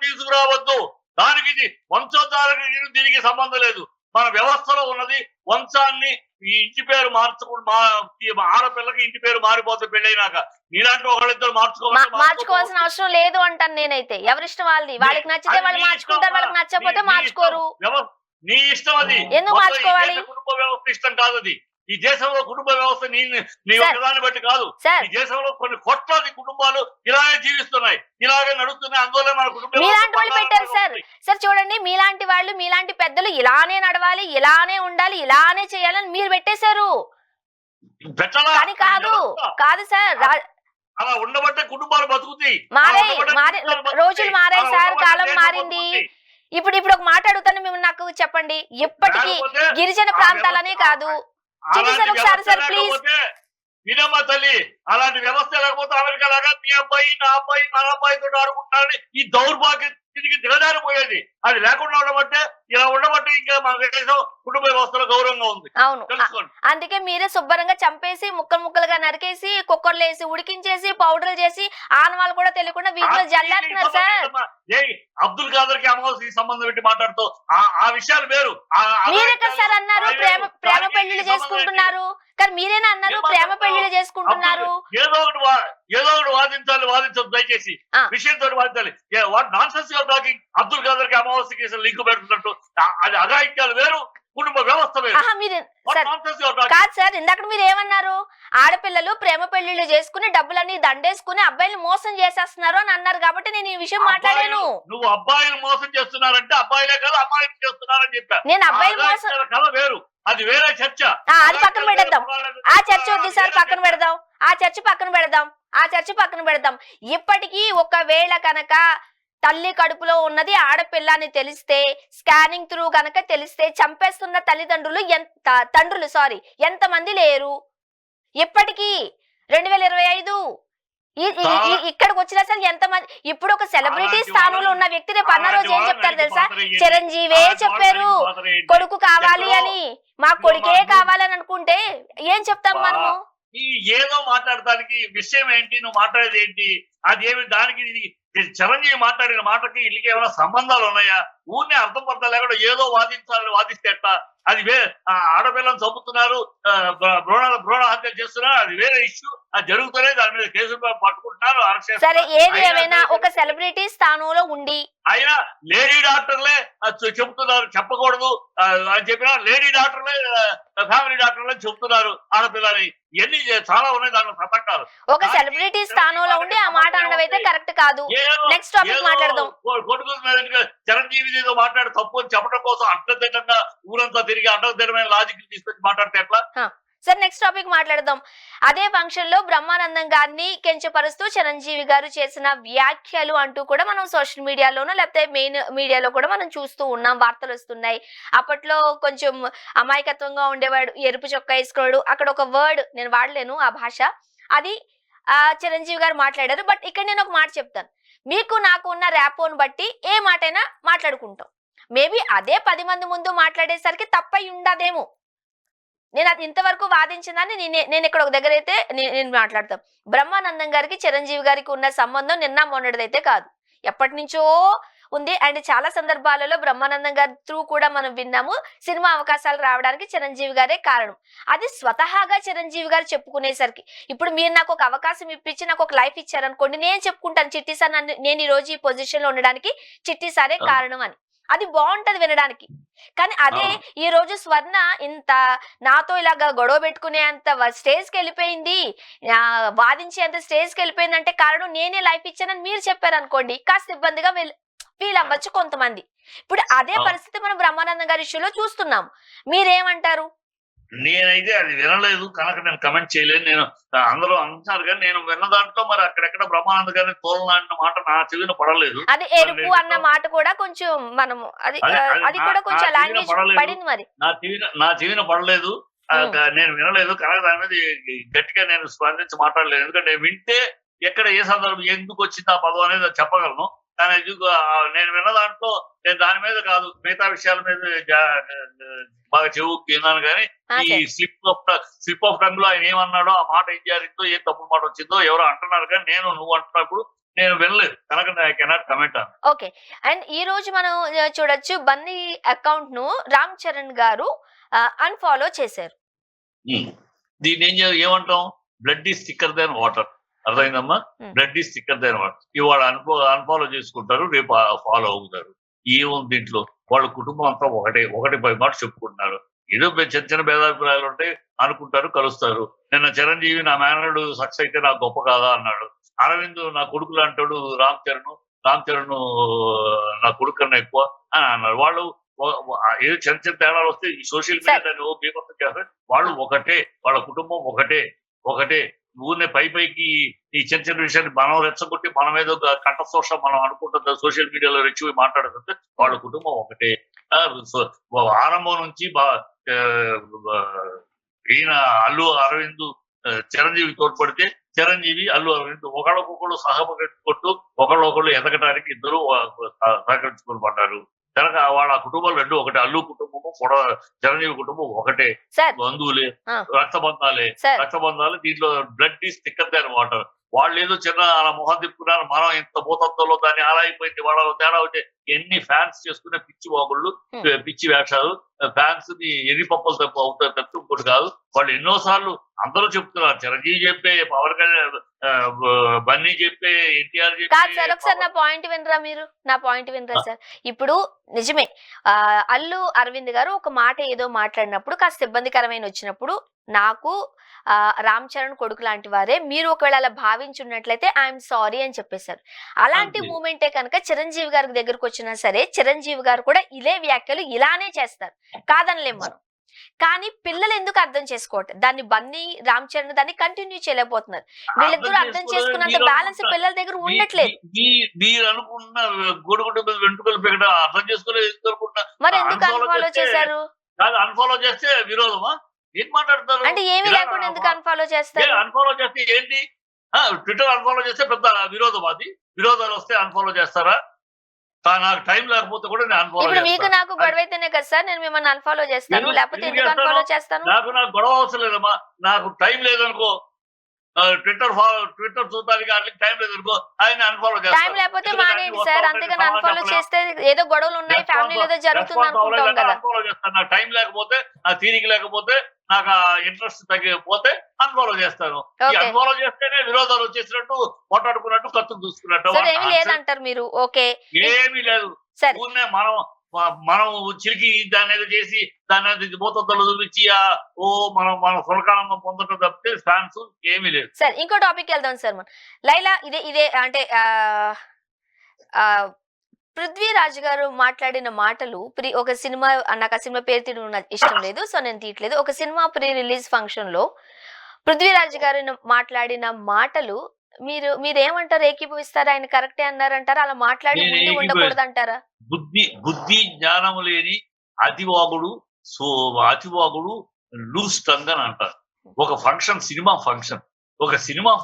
తీసుకురావద్దు. దానికి వంశోద్ధారకుడికి దీనికి సంబంధం లేదు. మన వ్యవస్థలో ఉన్నది వంశాన్ని. ఈ ఇంటి పేరు మార్చకుండా ఆడపిల్లకి ఇంటి పేరు మారిపోతే పెళ్ళైనాక. ఇలాంటి ఒకళ్ళిద్దరు మార్చుకోవాల్సిన అవసరం లేదు అంటాను నేనైతే. ఎవరిష్టం వాళ్ళది. వాళ్ళకి నచ్చితే వాళ్ళు మార్చుకుంటారు, వాళ్ళకి నచ్చకపోతే మార్చుకోరు. నీ ఇష్టం అది. ఎందుకు మార్చుకోవాలి? కుటుంబ వ్యవస్థ ఇష్టం కాదు అది. ఈ దేశంలో కుటుంబ వ్యవస్థ నీ ఒకదాన్ని బట్టి కాదు. ఈ దేశంలో కొన్ని కోట్లాది కుటుంబాలు ఇలాగే జీవిస్తున్నాయి, ఇలాగే నడుస్తున్నాయి. అందువల్ల మన కుటుంబం మీలాంటి వాళ్ళు పెట్టారు సార్. సార్ చూడండి, మీలాంటి వాళ్ళు, మీలాంటి పెద్దలు ఇలానే నడవాలి, ఇలానే ఉండాలి, ఇలానే చేయాలని మీరు పెట్టేశారు. కానీ కాదు సార్, అలా ఉండబట్టే కుటుంబాలు బతుకుతాయి. రోజులు మారాయి సార్, కాలం మారింది. ఇప్పుడు ఒక మాట అడుగుతాను మిమ్మల్ని, నాకు చెప్పండి. ఇప్పటికీ గిరిజన ప్రాంతాలనే కాదు, వినమ్మ తల్లి, అలాంటి వ్యవస్థ లేకపోతే అమెరికా లాగా మీ అబ్బాయి నా అబ్బాయి మన అబ్బాయితో ఆడుకుంటారని ఈ దౌర్భాగ్య పరిస్థితికి దిగజారిపోయేది. అది లేకుండా ఉండబట్టే ఇలా ఉండబట్టి ఇంకా మన దేశం కుటుంబ వ్యవస్థలో గౌరవంగా ఉంది. అవును. తెలుసుకోండి. అందుకే మీరే శుభ్రంగా చంపేసి ముక్కలు ముక్కలుగా నరికేసి కుక్కర్లో వేసి ఉడికించేసి పౌడర్లు చేసి ఆనవాళ్ళు కూడా తెలియకుండా వీటిలో జల్లేస్తున్నారు సార్. అబ్దుల్ ఖాదర్ కి అమావాస్యకి సంబంధం పెట్టి మాట్లాడుతూ ఆ విషయాలు వేరు. మీరే కదా సార్ అన్నారు ప్రేమ పెళ్లిళ్ళు చేసుకుంటున్నారు, కానీ మీరేనా అన్నారు ప్రేమ పెళ్లిళ్ళు చేసుకుంటున్నారు. ఏదో ఒకటి వాదించదు దయచేసి. విషయంతో వాదించాలి. What nonsense your talking. Abdul Khader కి అమావాస్యకి లింక్ పెడుతున్నట్టు అది అఘాయిత్యాలు వేరు, కుటుంబ వ్యవస్థ వేరు. కాదు సార్, ఇందాక మీరు ఏమన్నారు, ఆడపిల్లలు ప్రేమ పెళ్లిళ్ళు చేసుకుని డబ్బులన్నీ దండేసుకుని అబ్బాయిలు మోసం చేసేస్తున్నారు అని అన్నారు, కాబట్టి నేను ఈ విషయం మాట్లాడాను. నువ్వు అబ్బాయిలు మోసం చేస్తున్నారంటే అబ్బాయిలే కాదు అమ్మాయిలు చేస్తున్నారని చెప్పా. నేను అబ్బాయిలు మోసం కథ వేరు, అది వేరే చర్చ. అది పక్కన పెడదాం, ఆ చర్చ వద్దు సార్, పక్కన పెడదాం, ఆ చర్చ పక్కన పెడదాం. ఇప్పటికీ ఒకవేళ కనుక తల్లి కడుపులో ఉన్నది ఆడపిల్ల అని తెలిస్తే, స్కానింగ్ త్రూ గనక తెలిస్తే చంపేస్తున్న తల్లిదండ్రులు ఎంతమంది లేరు ఇప్పటికీ 2025 ఇక్కడికి వచ్చినా సరే ఎంతమంది. ఇప్పుడు ఒక సెలబ్రిటీ స్థానంలో ఉన్న వ్యక్తి రేపు అన్న రోజు ఏం చెప్తారు తెలుసా, చిరంజీవే చెప్పారు కొడుకు కావాలి అని, మా కొడుకే కావాలని అనుకుంటే ఏం చెప్తాం మనము. ఏదో మాట్లాడటానికి విషయం ఏంటి, నువ్వు మాట్లాడేది ఏంటి, అదేమి దానికి చిరంజీవి మాట్లాడిన మాటకి వీళ్ళకి ఏమైనా సంబంధాలు ఉన్నాయా? ఊరినే అర్థం పడతా లేకుండా ఏదో వాదిస్తే ఎట్లా? అది ఆడపిల్లని చంపుతున్నారు, భ్రూణ హత్య చేస్తున్నారు, అది వేరే ఇష్యూ. అది జరుగుతూనే దాని మీద కేసులు పట్టుకుంటున్నారు, అరెస్ట్. సరే, ఏది ఏమైనా ఒక సెలబ్రిటీ స్థానంలో ఉండి అయినా లేడీ డాక్టర్లే చెబుతున్నారు, చెప్పకూడదు అని చెప్పినా లేడీ డాక్టర్లే ఫ్యామిలీ డాక్టర్లే చెబుతున్నారు ఆడపిల్లని. ఇవన్నీ చాలా ఉన్నాయి దాంట్లో పథకాలు. ఒక సెలబ్రిటీ స్థానంలో ఉండి ఆ మాట అనడం అయితే కరెక్ట్ కాదు. నెక్స్ట్ టాపిక్ మాట్లాడదాం. చిరంజీవి ఏదో మాట్లాడి తప్పు అని చెప్పడం కోసం అడ్డదిడ్డంగా ఊరంతా తిరిగి అడ్డదిడ్డమైన లాజిక్ తీసుకొచ్చి మాట్లాడితే ఎట్లా? సార్, నెక్స్ట్ టాపిక్ మాట్లాడదాం. అదే ఫంక్షన్ లో బ్రహ్మానందం గారిని కించపరుస్తూ చిరంజీవి గారు చేసిన వ్యాఖ్యలు అంటూ కూడా మనం సోషల్ మీడియాలోనూ లేకపోతే మెయిన్ మీడియాలో కూడా మనం చూస్తూ ఉన్నాం, వార్తలు వస్తున్నాయి. అప్పట్లో కొంచెం అమాయకత్వంగా ఉండేవాడు, ఎరుపు చొక్కా వేసుకోడు, అక్కడ ఒక వర్డ్ నేను వాడలేను ఆ భాష, అది చిరంజీవి గారు మాట్లాడారు. బట్ ఇక్కడ నేను ఒక మాట చెప్తాను, మీకు నాకు ఉన్న ర్యాపోను బట్టి ఏ మాటైనా మాట్లాడుకుంటాం. మేబీ అదే 10 మంది ముందు మాట్లాడేసరికి తప్పై ఉండదేమో. నేను అది ఇంతవరకు వాదించిందని నేను ఇక్కడ ఒక దగ్గర అయితే నేను మాట్లాడతాం. బ్రహ్మానందం గారికి చిరంజీవి గారికి ఉన్న సంబంధం నిన్న మొన్నటిదైతే కాదు, ఎప్పటి నుంచో ఉంది. అండ్ చాలా సందర్భాలలో బ్రహ్మానందం గారి త్రూ కూడా మనం విన్నాము, సినిమా అవకాశాలు రావడానికి చిరంజీవి గారే కారణం. అది స్వతహాగా చిరంజీవి గారు చెప్పుకునేసరికి, ఇప్పుడు మీరు నాకు ఒక అవకాశం ఇప్పించి నాకు ఒక లైఫ్ ఇచ్చారనుకోండి, నేను చెప్పుకుంటాను చిట్టి సార్ నేను ఈ రోజు ఈ పొజిషన్ లో ఉండడానికి చిట్టి సారే కారణం అని. అది బాగుంటది వినడానికి. కానీ అదే ఈ రోజు స్వర్ణ ఇంత నాతో ఇలాగా గొడవ పెట్టుకునే అంత స్టేజ్కి వెళ్ళిపోయింది, వాదించే అంత స్టేజ్కి వెళ్ళిపోయింది అంటే కారణం నేనే లైఫ్ ఇచ్చానని మీరు చెప్పారు అనుకోండి, కాస్త ఇబ్బందిగా ఫీల్ అవ్వచ్చు కొంతమంది. ఇప్పుడు అదే పరిస్థితి మనం బ్రహ్మానందం గారి ఇష్యూలో చూస్తున్నాం. మీరేమంటారు? నేనైతే అది వినలేదు కనుక నేను కమెంట్ చేయలేదు. నేను అందరూ అంటున్నారు కానీ నేను విన్న దాంట్లో మరి అక్కడెక్కడ బ్రహ్మానంద గారిని తోలనాడిన మాట నా చెవిన పడలేదు. అది ఎరుపు అన్న మాట కూడా కొంచెం మనము అది కూడా కొంచెం లాంగ్వేజ్ పడింది, మరి నా చెవిన పడలేదు, నేను వినలేదు కనుక దాని మీద గట్టిగా నేను స్పందించి మాట్లాడలేదు. ఎందుకంటే వింటే ఎక్కడ ఏ సందర్భం ఎందుకు వచ్చింది ఆ పదం అనేది చెప్పగలను. కానీ నేను విన్న దాంట్లో నేను దాని మీద కాదు మిగతా విషయాల మీద బాగా చెవుకు విన్నాను. కానీ ఈ స్లిప్ ఆఫ్ టంగ్ లో ఆయన ఏమన్నాడో, ఆ మాట ఏం జరిగిందో, ఏం తప్పు మాట వచ్చిందో ఎవరో అంటున్నారు, కానీ నువ్వు అంటున్నప్పుడు నేను వినలేదు కనుక I cannot comment on. Okay. And ఈ రోజు మనం చూడొచ్చు, బన్నీ అకౌంట్ ను రామ్ చరణ్ గారు అన్ఫాలో చేశారు. దీన్ని ఏమంటాం, blood is thicker than water. అర్థమైందమ్మా? Blood is thicker than water. ఇవాళ అన్ఫాలో చేసుకుంటారు, రేపు ఫాలో అవుతారు. ఏముంది దీంట్లో? వాళ్ళ కుటుంబం అంతా ఒకటి 10 మాట చెప్పుకుంటున్నారు. ఏదో చిన్న చిన్న భేదాభిప్రాయాలు ఉంటాయి, అనుకుంటారు, కలుస్తారు. నిన్న చిరంజీవి నా మేనరుడు సక్సెస్ అయితే నాకు గొప్ప కాదా అన్నాడు. అరవింద్ నా కొడుకులు అంటాడు, రామ్ చరణ్ నా కొడుకు కన్నా ఎక్కువ అని అన్నారు. వాళ్ళు ఏదో చిన్న చిన్న తేడాలు వస్తే ఈ సోషల్ మీడియా బీభత్సం చేస్తారు. వాళ్ళు ఒకటే, వాళ్ళ కుటుంబం ఒకటే. ఊరినే పైకి ఈ చిన్న చిన్న విషయాన్ని మనం రెచ్చగొట్టి మనం ఏదో కంఠశోష మనం అనుకుంటుంది సోషల్ మీడియాలో రెచ్చిపోయి మాట్లాడుతుంటే వాళ్ళ కుటుంబం ఒకటే. ఆరంభం నుంచి ఈయన అల్లు అరవింద్ చిరంజీవి తోడ్పడితే చిరంజీవి అల్లు అరవింద్ ఒకళ్ళకొకళ్ళు సహకరించుకుంటూ ఒకళ్ళు ఎదగడానికి ఇద్దరు సహకరించుకుని పడ్డారు. కనుక వాళ్ళ కుటుంబాలు రెండు ఒకటే. అల్లు కుటుంబము చిరంజీవి కుటుంబం ఒకటే, సార్ బంధువులే, ఆ, రక్తబంధాలే. సార్ రక్తబంధాలు దీంట్లో blood is thicker than water. వాళ్ళు ఏదో చిన్న అలా మొహం తిప్పుకున్నారు, మనం ఇంత భూతత్వంలో దాన్ని అలా అయిపోయింది, వాళ్ళ తేడా వచ్చే ఎన్ని ఫ్యాన్స్ చేసుకునే పిచ్చి బాగుళ్ళు, హ్మ్. పిచ్చి వేషాలు. ఫ్యాన్స్ ని ఎన్ని పప్పులు తప్పు అవుతారు తప్పు ఇంకోటి కాదు. వాళ్ళు ఎన్నోసార్లు అందరూ చెప్తున్నారు, చిరంజీవి చెప్పే, పవన్ కళ్యాణ్, బన్నీ చెప్పే, ఎన్టీఆర్ కాదు సార్, ఒకసారి చెప్పే. నా పాయింట్ వినరా మీరు? నా పాయింట్ వినరా సార్? ఇప్పుడు నిజమే, అల్లు అరవింద్ గారు ఒక మాట ఏదో మాట్లాడినప్పుడు కాస్త ఇబ్బందికరమైన వచ్చినప్పుడు నాకు రామ్ చరణ్ కొడుకు లాంటి వారే, మీరు ఒకవేళ అలా భావించున్నట్లయితే ఐఎమ్ సారీ అని చెప్పేశారు. అలాంటి అంతే. మూమెంటే కనుక చిరంజీవి గారి దగ్గరకు వచ్చినా సరే చిరంజీవి గారు కూడా ఇదే వ్యాఖ్యలు ఇలానే చేస్తారు, కాదనలేం మనం. కానీ పిల్లలు ఎందుకు అర్థం చేసుకోవట్లేదు దాన్ని? బన్నీ రామ్ చరణ్ దాన్ని కంటిన్యూ చేయలేకపోతున్నారు. వీళ్ళిద్దరూ అర్థం చేసుకున్నంత బ్యాలెన్స్ పిల్లల దగ్గర ఉండట్లేదు. మీరు అనుకున్న గొడుగుడు మీద వెంట్రుకలు పెరగడం అర్థం చేసుకోలేదు అనుకుంటా. మరి ఎందుకు అన్ఫాలో చేశారు? అన్ఫాలో చేస్తే విరోధమా? ఏం మాట్లాడతారు? అంటే ఏమీ లేకుండా ఎందుకు అన్ఫాలో చేస్తారు? అన్ఫాలో చేస్తే ఏంటి? ట్విట్టర్ అన్ఫాలో చేస్తే పెద్ద విరోధం. అది విరోధాలు వస్తే అన్ఫాలో చేస్తారా? నాకు టైం లేకపోతే కూడా నేను అన్ఫాలో ఇప్పుడు మీకు చేస్తాను. నాకు గొడవ అయితేనే కదా సార్ నేను మిమ్మల్ని అన్ఫాలో చేస్తాను, లేకపోతే ఎందుకు అన్ఫాలో చేస్తాను? నాకు గొడవ అవసరం లేదమ్మా. నాకు టైం లేదనుకో, ట్విట్టర్ చూడడానికి వాటికి టైం లేదనుకో, ఆయన అన్ఫాలో టైం చేస్తాను. లేకపోతే ఎందుకంటే మానేయండి వస్తా సార్, ఉంటాయి, అంతేగాని సమాధానం అన్ఫాలో చెప్పలేం. చేస్తే ఏదో గొడవలు ఉన్నాయి, ఫ్యామిలీలో ఏదో జరుగుతుంది అనుకుంటాం కదా. అన్ఫాలో చేస్తాను. నాకు టైం లేకపోతే, నా తీరిక లేకపోతే, నాకు ఆ ఇంట్రెస్ట్ తగ్గిపోతే అన్ఫాలో చేస్తాను. ఈ ఓకే అన్ఫాలో చేస్తేనే విరోధాలు వచ్చేసినట్టు, కొట్టాడుకున్నట్టు, కత్తులు చూసుకున్నట్టు. సార్, ఏమీ లేదంటారు మీరు. ఓకే ఏమీ లేదు. సరే, ఊరినే మనం చిలికి దాన్ని ఏదో చేసి దాన్ని ఏదో భూతత్వాలు చూపించి మన సురకానందం పొందటం తప్పితే ఫ్యాన్స్ ఏమీ లేదు. సరే ఇంకో టాపిక్ వెళ్దాం సార్. మనం లైలా ఇదే అంటే పృథ్వీరాజ్ గారు మాట్లాడిన మాటలు ఒక సినిమా, నాకు ఆ సినిమా పేరు తీయడం ఇష్టం లేదు సో నేను తీయట్లేదు. ఒక సినిమా ప్రీ రిలీజ్ ఫంక్షన్ లో పృథ్వీరాజ్ గారు మాట్లాడిన మాటలు మీరేమంటారు? ఏకీభవిస్తారా? ఆయన కరెక్టే అన్నారంటారా? అలా మాట్లాడి నేను ఉండి ఉండకూడదు అంటారా? బుద్ధి జ్ఞానము లేని అతివాగుడు లూజ్ టంగ్ అని అంటారు. ఒక ఫంక్షన్, సినిమా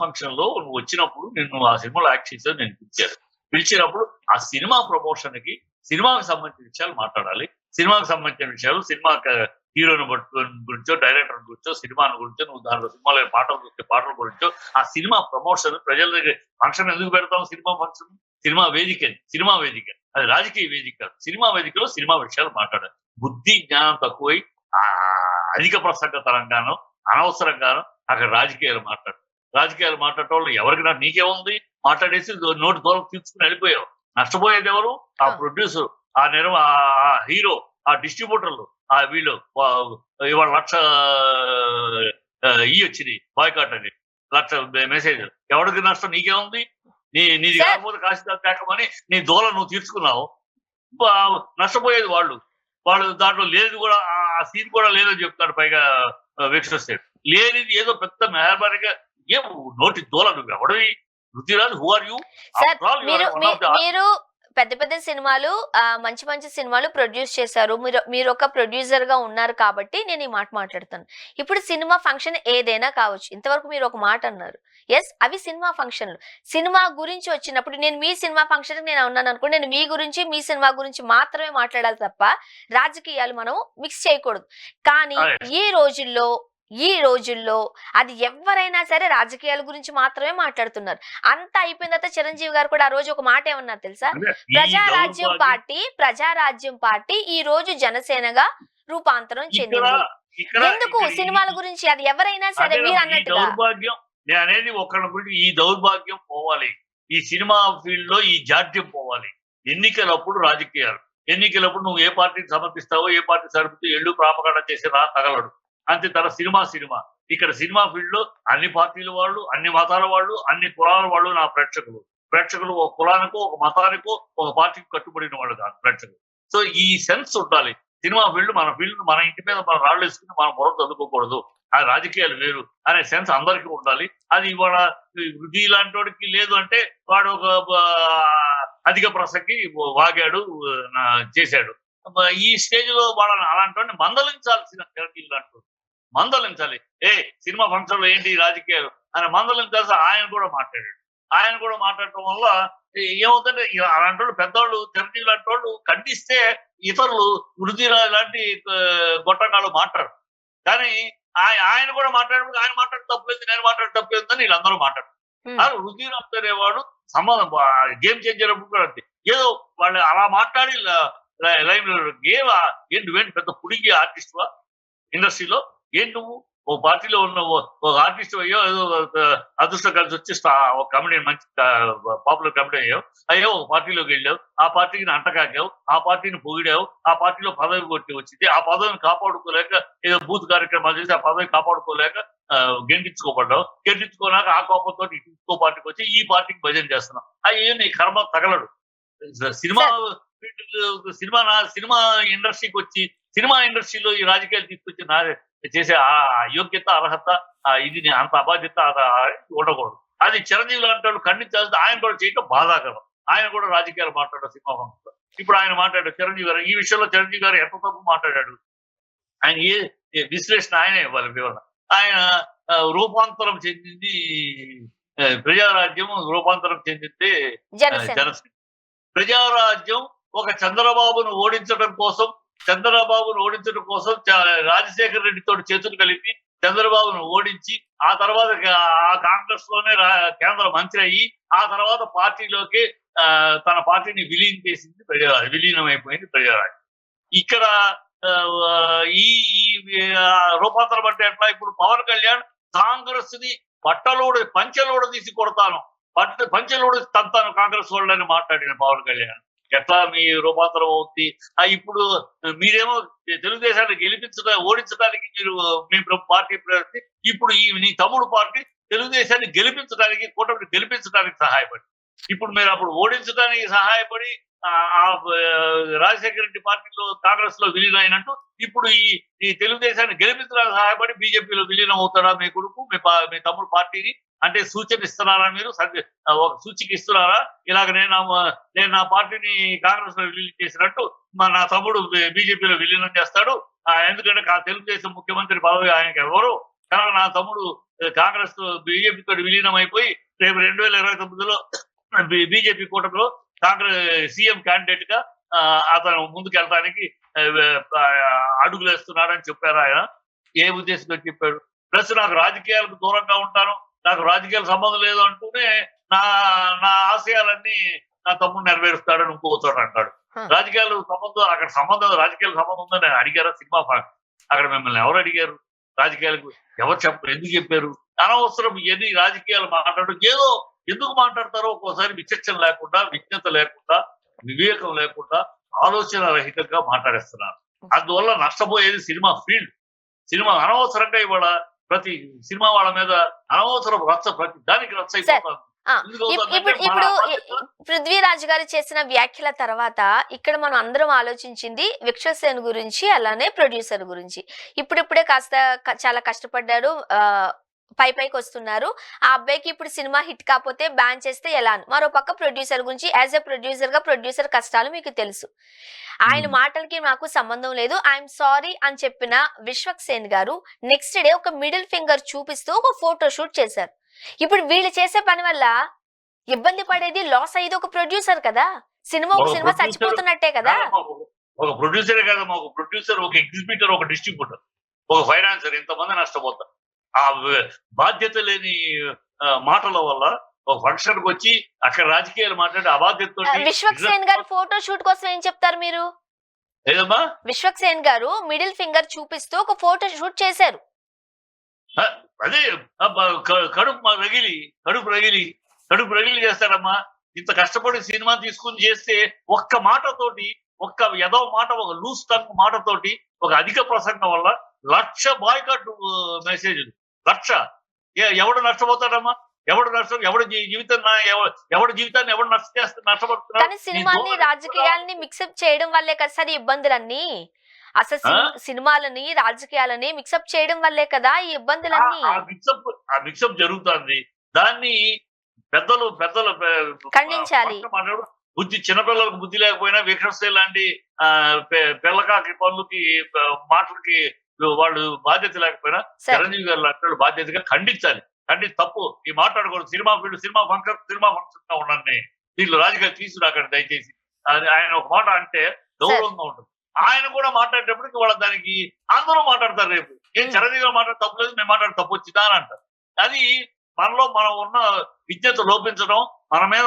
ఫంక్షన్ లో నువ్వు వచ్చినప్పుడు నిన్ను ఆ సినిమాలో యాక్ట్ చేసేది నేను పిలిచినప్పుడు ఆ సినిమా ప్రమోషన్ కి, సినిమాకి సంబంధించిన విషయాలు మాట్లాడాలి. సినిమాకి సంబంధించిన విషయాలు, సినిమా హీరోని గురించో, డైరెక్టర్ గురించో, సినిమాని గురించో, నువ్వు దాంట్లో సినిమాలో పాటల గురించో, ఆ సినిమా ప్రమోషన్ ప్రజల దగ్గర. ఫంక్షన్ ఎందుకు పెడతాం? సినిమా ఫంక్షన్ సినిమా వేదిక, అది రాజకీయ వేదిక కాదు. సినిమా వేదికలో సినిమా విషయాలు మాట్లాడాలి. బుద్ధి జ్ఞానం తక్కువై అధిక ప్రసంగతరంగాను, అనవసరంగాను అక్కడ రాజకీయాలు మాట్లాడటం వల్ల ఎవరికి నీకేముంది? మాట్లాడేసి నోటి దూరం తీసుకుని వెళ్ళిపోయావు. నష్టపోయేది ఎవరు? ఆ ప్రొడ్యూసర్, ఆ హీరో, ఆ డిస్ట్రిబ్యూటర్లు, ఆ వీళ్ళు. ఇవాళ 1,00,000 వచ్చింది బాయ్కాట్ అని, 1,00,000 మెసేజ్. ఎవరికి నష్టం? నీకేముంది? నీది కాకపోతే కాశీ తేకమని నీ దూల నువ్వు తీర్చుకున్నావు. నష్టపోయేది వాళ్ళు దాంట్లో లేదు కూడా, ఆ సీన్ కూడా లేదని చెప్తాడు పైగా వీక్షిస్తే. లేనిది ఏదో పెద్ద మెహర్బారీగా ఏం నోటి దూల. నువ్వు ఎవడివి? Prithviraj, who are you? మీరు పెద్ద సినిమాలు, మంచి సినిమాలు ప్రొడ్యూస్ చేశారు. మీరు ఒక ప్రొడ్యూసర్ గా ఉన్నారు కాబట్టి నేను ఈ మాట మాట్లాడుతాను. ఇప్పుడు సినిమా ఫంక్షన్ ఏదైనా కావచ్చు. ఇంతవరకు మీరు ఒక మాట అన్నారు, ఎస్ అవి సినిమా ఫంక్షన్లు. సినిమా గురించి వచ్చినప్పుడు నేను మీ సినిమా ఫంక్షన్ నేను ఉన్నాను అనుకోండి, నేను మీ గురించి, మీ సినిమా గురించి మాత్రమే మాట్లాడాలి తప్ప రాజకీయాలు మనం మిక్స్ చేయకూడదు. కానీ ఈ రోజుల్లో అది ఎవరైనా సరే రాజకీయాల గురించి మాత్రమే మాట్లాడుతున్నారు. అంతా అయిపోయిన తర్వాత చిరంజీవి గారు కూడా ఆ రోజు ఒక మాట ఏమన్నారు తెలుసా? ప్రజారాజ్యం పార్టీ ఈ రోజు జనసేనగా రూపాంతరం చెందింది. ఎందుకు? సినిమాల గురించి. అది ఎవరైనా సరే మీరు అన్నట్టుగా. నేను అనేది ఒకళ్ళ గురించి ఈ దౌర్భాగ్యం పోవాలి. ఈ సినిమా ఫీల్డ్ లో ఈ జాడ్యం పోవాలి. ఎన్నికలప్పుడు రాజకీయాలు, ఎన్నికలప్పుడు నువ్వు ఏ పార్టీకి సమర్పిస్తావో, ఏ పార్టీ సరిపిస్తూ ఎల్లు ప్రాపకాండ చేసి తగలడు. అంతే. తన సినిమా ఇక్కడ సినిమా ఫీల్డ్ లో అన్ని పార్టీల వాళ్ళు, అన్ని మతాల వాళ్ళు, అన్ని కులాల వాళ్ళు నా ప్రేక్షకులు ఒక కులానికో, ఒక మతానికో, ఒక పార్టీకి కట్టుబడిన వాళ్ళు కాదు ప్రేక్షకులు. సో ఈ సెన్స్ ఉండాలి. సినిమా ఫీల్డ్ మన ఇంటి మీద మనం రాళ్ళు వేసుకుని మనం పొర చదువుకోకూడదు. ఆ రాజకీయాలు వేరు అనే సెన్స్ అందరికీ ఉండాలి. అది ఇవాళ వృద్ధి లాంటి వాడికి లేదు అంటే వాడు ఒక అధిక ప్రసక్తి వాగాడు, చేశాడు. ఈ స్టేజ్ లో వాళ్ళని అలాంటి మందలించాల్సిన థెరపీలు అంటూ మందలించాలి. సినిమా ఫంక్షన్ లో ఏంటి రాజకీయాలు అని మందలించాల్సి ఆయన కూడా మాట్లాడాడు. ఆయన కూడా మాట్లాడటం వల్ల ఏమవుతుందంటే అలాంటి వాళ్ళు పెద్దవాళ్ళు చిరంజీవి లాంటి వాళ్ళు ఖండిస్తే ఇతరులు వృద్ధిరాజు లాంటి గొట్టంగాళ్ళు మాట్లాడరు. కానీ ఆయన కూడా మాట్లాడినప్పుడు ఆయన మాట్లాడే తప్పలేదు, నేను మాట్లాడే తప్పలేదు అని వీళ్ళందరూ మాట్లాడతారు. వృద్ధిరాజు అనేవాడు సంబంధం గేమ్ చేంజర్ అప్పుడు కూడా అంతే. ఏదో వాళ్ళు అలా మాట్లాడి లైవ్ గేమ్ ఏంటి పెద్ద పుడిగి ఆర్టిస్ట్ వా ఇండస్ట్రీలో ఏంటి నువ్వు ఓ పార్టీలో ఉన్న ఒక ఆర్టిస్ట్ అయ్యో ఏదో అదృష్టం కలిసి వచ్చి ఒక కమెడియన్ మంచి పాపులర్ కమెడియన్ అయ్యో ఒక పార్టీలోకి వెళ్ళావు, ఆ పార్టీని అంటకాగావు, ఆ పార్టీని పొగిడావు, ఆ పార్టీలో పదవి కొట్టి వచ్చింది, ఆ పదవిని కాపాడుకోలేక ఏదో బూత్ కార్యక్రమాలు చేసి ఆ పదవి కాపాడుకోలేక గెంటించుకోబడ్డావు. గెంటించుకోలేక ఆ కోపంతో ఇంకో పార్టీకి వచ్చి ఈ పార్టీకి భజన చేస్తున్నావు. అయ్యో నీ కర్మ తగలడు. సినిమా ఇండస్ట్రీకి వచ్చి సినిమా ఇండస్ట్రీలో ఈ రాజకీయాలు తీసుకొచ్చి చేసే ఆ యోగ్యత అర్హత ఇది అంత అబాధ్యత ఉండకూడదు. అది చిరంజీవి లాంటి వాళ్ళు ఖండించాల్సి ఆయన కూడా చేయటం బాధాకరం. ఆయన కూడా రాజకీయాలు మాట్లాడారు సినిమా ఫంక్షన్లో. ఇప్పుడు ఆయన మాట్లాడారు చిరంజీవి గారు ఈ విషయంలో చిరంజీవి గారు ఎంత తప్పు మాట్లాడాడు ఆయన ఏ విశ్లేషణ ఆయనే ఇవ్వాలి వివరణ. ఆయన రూపాంతరం చెందింది ప్రజారాజ్యం, రూపాంతరం చెందింది జనసేన. ప్రజారాజ్యం ఒక చంద్రబాబును ఓడించడం కోసం రాజశేఖర రెడ్డితో చేతులు కలిపి చంద్రబాబును ఓడించి ఆ తర్వాత ఆ కాంగ్రెస్ లోనే కేంద్ర మంత్రి అయ్యి ఆ తర్వాత పార్టీలోకి తన పార్టీని విలీనమైపోయింది ప్రజారాజ్యం. ఇక్కడ ఈ రూపాంతరం అంటే ఎట్లా? ఇప్పుడు పవన్ కళ్యాణ్ కాంగ్రెస్ ని పంచెలోడ తీసి కొడతాను, పంచెలోడ తంతాను కాంగ్రెస్ వాళ్ళని మాట్లాడిన పవన్ కళ్యాణ్. ఎట్లా మీ రూపాంతరం అవుతుంది? ఇప్పుడు మీరేమో తెలుగుదేశాన్ని ఓడించడానికి మీరు మీ పార్టీ ఇప్పుడు నీ తమ్ముడు పార్టీ తెలుగుదేశాన్ని గెలిపించడానికి, కూటమిని గెలిపించడానికి సహాయపడి, ఇప్పుడు మీరు అప్పుడు ఓడించడానికి సహాయపడి రాజశేఖర రెడ్డి పార్టీలో కాంగ్రెస్ లో విలీనం అయినట్టు ఇప్పుడు ఈ తెలుగుదేశాన్ని గెలిపించడానికి సహాయపడి బీజేపీలో విలీనం అవుతారా మీ కొడుకు మీ తమ్ముడు పార్టీని? అంటే సూచన ఇస్తున్నారా మీరు? ఒక సూచిక ఇస్తున్నారా? ఇలాగ నేను నా పార్టీని కాంగ్రెస్ లో విలీనం చేసినట్టు నా తమ్ముడు బీజేపీలో విలీనం చేస్తాడు, ఎందుకంటే తెలుగుదేశం ముఖ్యమంత్రి పదవి ఆయనకి ఎవరు, కానీ నా తమ్ముడు కాంగ్రెస్ బీజేపీతో విలీనం అయిపోయి రేపు 2029లో బీజేపీ కూటమిలో కాంగ్రెస్ సీఎం క్యాండిడేట్ గా అతను ముందుకెళ్ళడానికి అడుగులు వేస్తున్నాడని చెప్పారు. ఆయన ఏ ఉద్దేశంతో చెప్పాడు? ప్లస్ నాకు రాజకీయాలకు దూరంగా ఉంటాను, నాకు రాజకీయాల సంబంధం లేదు అంటూనే నా ఆశయాలన్నీ నా తమ్ముడు నెరవేరుస్తాడని ఇంకోతాడు అంటాడు. రాజకీయాలు సంబంధం రాజకీయాల సంబంధం ఉందని నేను అడిగారా? సినిమా అక్కడ మిమ్మల్ని ఎవరు అడిగారు? రాజకీయాలకు ఎవరు చెప్పారు? ఎందుకు చెప్పారు? అనవసరం ఎన్ని రాజకీయాలు మాట్లాడడం ఎందుకు మాట్లాడతారో ఒక్కోసారి విచక్షణ లేకుండా, విజ్ఞత లేకుండా, వివేకం లేకుండా, ఆలోచన రహితంగా మాట్లాడేస్తున్నారు. అందువల్ల నష్టపోయేది సినిమా ఫీల్డ్. సినిమా అనవసరంగా ఇవాళ ప్రతి సినిమా వాళ్ళ మీద అనవసరం ప్రతి దానికి రచ్చ అయిపోతుంది. ఇప్పుడు పృథ్వీరాజ్ గారు చేసిన వ్యాఖ్యల తర్వాత ఇక్కడ మనం అందరం ఆలోచించింది విక్షసేన్ గురించి, అలానే ప్రొడ్యూసర్ గురించి. ఇప్పుడిప్పుడే చాలా కష్టపడ్డాడు, పైకి వస్తున్నారు. ఆ అబ్బాయికి ఇప్పుడు సినిమా హిట్ కాకపోతే బ్యాన్ చేస్తే ఎలా? మరో పక్క ప్రొడ్యూసర్ గురించి, యాజ్ ఎ ప్రొడ్యూసర్ గా ప్రొడ్యూసర్ కష్టాలు మీకు తెలుసు. ఆయన మాటలకి నాకు సంబంధం లేదు, ఐఎమ్ సారీ అని చెప్పిన విశ్వక్సేన్ గారు నెక్స్ట్ డే ఒక మిడిల్ ఫింగర్ చూపిస్తూ ఒక ఫోటో షూట్ చేశారు. ఇప్పుడు వీళ్ళు చేసే పని వల్ల ఇబ్బంది పడేది, లాస్ అయ్యేది ఒక ప్రొడ్యూసర్ కదా. సినిమా చచ్చిపోతున్నట్టే కదా. ఒక ప్రొడ్యూసరే కాదమ్మా, ఒక ప్రొడ్యూసర్, ఒక ఎగ్జిబిటర్, ఒక డిస్ట్రిబ్యూటర్, ఒక ఫైనాన్సర్, ఇంతమంది నష్టపోతారు. ఆ బాధ్యత లేని మాటల వల్ల ఒక ఫంక్షన్ కి వచ్చి అక్కడ రాజకీయాలు మాట్లాడి అబాధ్యతతో. విశ్వక్సేన్ గారు ఫోటో షూట్ కోసం ఏం చెప్తారు మీరు? ఏదమ్మా? విశ్వక్సేన్ గారు మిడిల్ ఫింగర్ చూపిస్తూ ఒక ఫోటో షూట్ చేశారు. అదే కడుపు రగిలి చేస్తారమ్మా. ఇంత కష్టపడి సినిమా తీసుకుని చేస్తే ఒక్క మాటతోటి, ఒక్క ఎదవ మాట, ఒక లూజ్ టంగ్ మాటతోటి, ఒక అధిక ప్రసంగం వల్ల 1,00,000 బాయ్కాట్ మెసేజ్లు. 1,00,000. ఎవడు నష్టపోతాడమ్మా? ఎవడి జీవితాన్ని ఎవడు నష్టపడుతున్నాడు? కానీ సినిమాని రాజకీయాలని మిక్సప్ చేయడం వల్లే కదా సార్ ఇబ్బందులన్నీ. అసలు సినిమాలని రాజకీయాలని మిక్సప్ చేయడం వల్లే కదా ఈ ఇబ్బందులన్నీ. ఆ మిక్సప్ జరుగుతుంది. దాన్ని పెద్దలు ఖండించాలి. చిన్నపిల్లలకు బుద్ధి లేకపోయినా విక్రమ్సే లాంటి పిల్లకాకి పనులకి మాటలకి వాళ్ళు బాధ్యత లేకపోయినా సార్ చిరంజీవి గారు లాంటి వాళ్ళు బాధ్యతగా ఖండించాలి. తప్పు ఈ మాట్లాడకూడదు. సినిమా ఫీల్డ్ సినిమా ఫంక్షన్ గా ఉండండి, దీంట్లో రాజకీయాలు తీసుకురాకండి దయచేసి. అది ఆయన ఒక మాట అంటే గౌరవంగా ఉంటుంది. ఆయన కూడా మాట్లాడేటప్పటికి వాళ్ళ దానికి అందరూ మాట్లాడతారు. రేపు ఏం చిరంజీవి గారు మాట్లాడే తప్పు లేదు, మేము మాట్లాడే తప్పు వచ్చిందా అని అంటారు. అది మనలో మనం ఉన్న విజ్ఞత లోపించడం,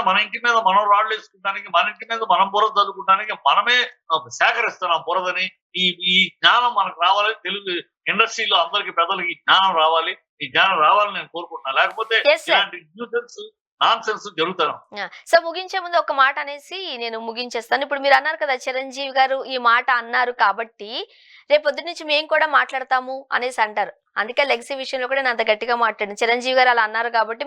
మన ఇంటి మీద మనం రాళ్ళు వేసుకోవడానికి, మన ఇంటి మీద మనం బురద చదువుకోవడానికి మనమే సేకరిస్తున్నాం బురదని. ఈ జ్ఞానం మనకు రావాలి. తెలుగు ఇండస్ట్రీలో అందరికి పెద్దలకి జ్ఞానం రావాలి. ఈ జ్ఞానం రావాలని నేను కోరుకుంటున్నాను. లేకపోతే Yes, sir. ఇలాంటి న్యూసెన్స్ నాన్ సెన్స్ జరుగుతాను. సో ముగించే ముందు ఒక మాట అనేసి నేను ముగించేస్తాను. ఇప్పుడు మీరు అన్నారు కదా చిరంజీవి గారు ఈ మాట అన్నారు కాబట్టి రేపు పొద్దు నుంచి మేము కూడా మాట్లాడతాము అనేసి అంటారు. అందుకే లెగసీ విషయంలో కూడా నేను అంత గట్టిగా మాట్లాడాను. చిరంజీవి గారు అలా అన్నారు కాబట్టి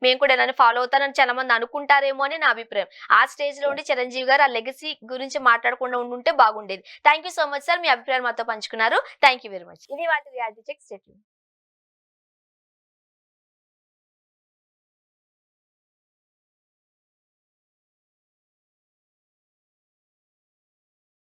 మేము కూడా ఇలానే ఫాలో అవుతానని చాలా మంది అనుకుంటారేమో అని నా అభిప్రాయం. ఆ స్టేజ్ లో ఉండి చిరంజీవి గారు ఆ లెగసీ గురించి మాట్లాడకుండా ఉంటే బాగుండేది. Thank you so much sir, మీ అభిప్రాయాలు మాతో పంచుకున్నారు. Thank you very much. ఇది వాటి రియాలిటీ చెక్. Stay tuned.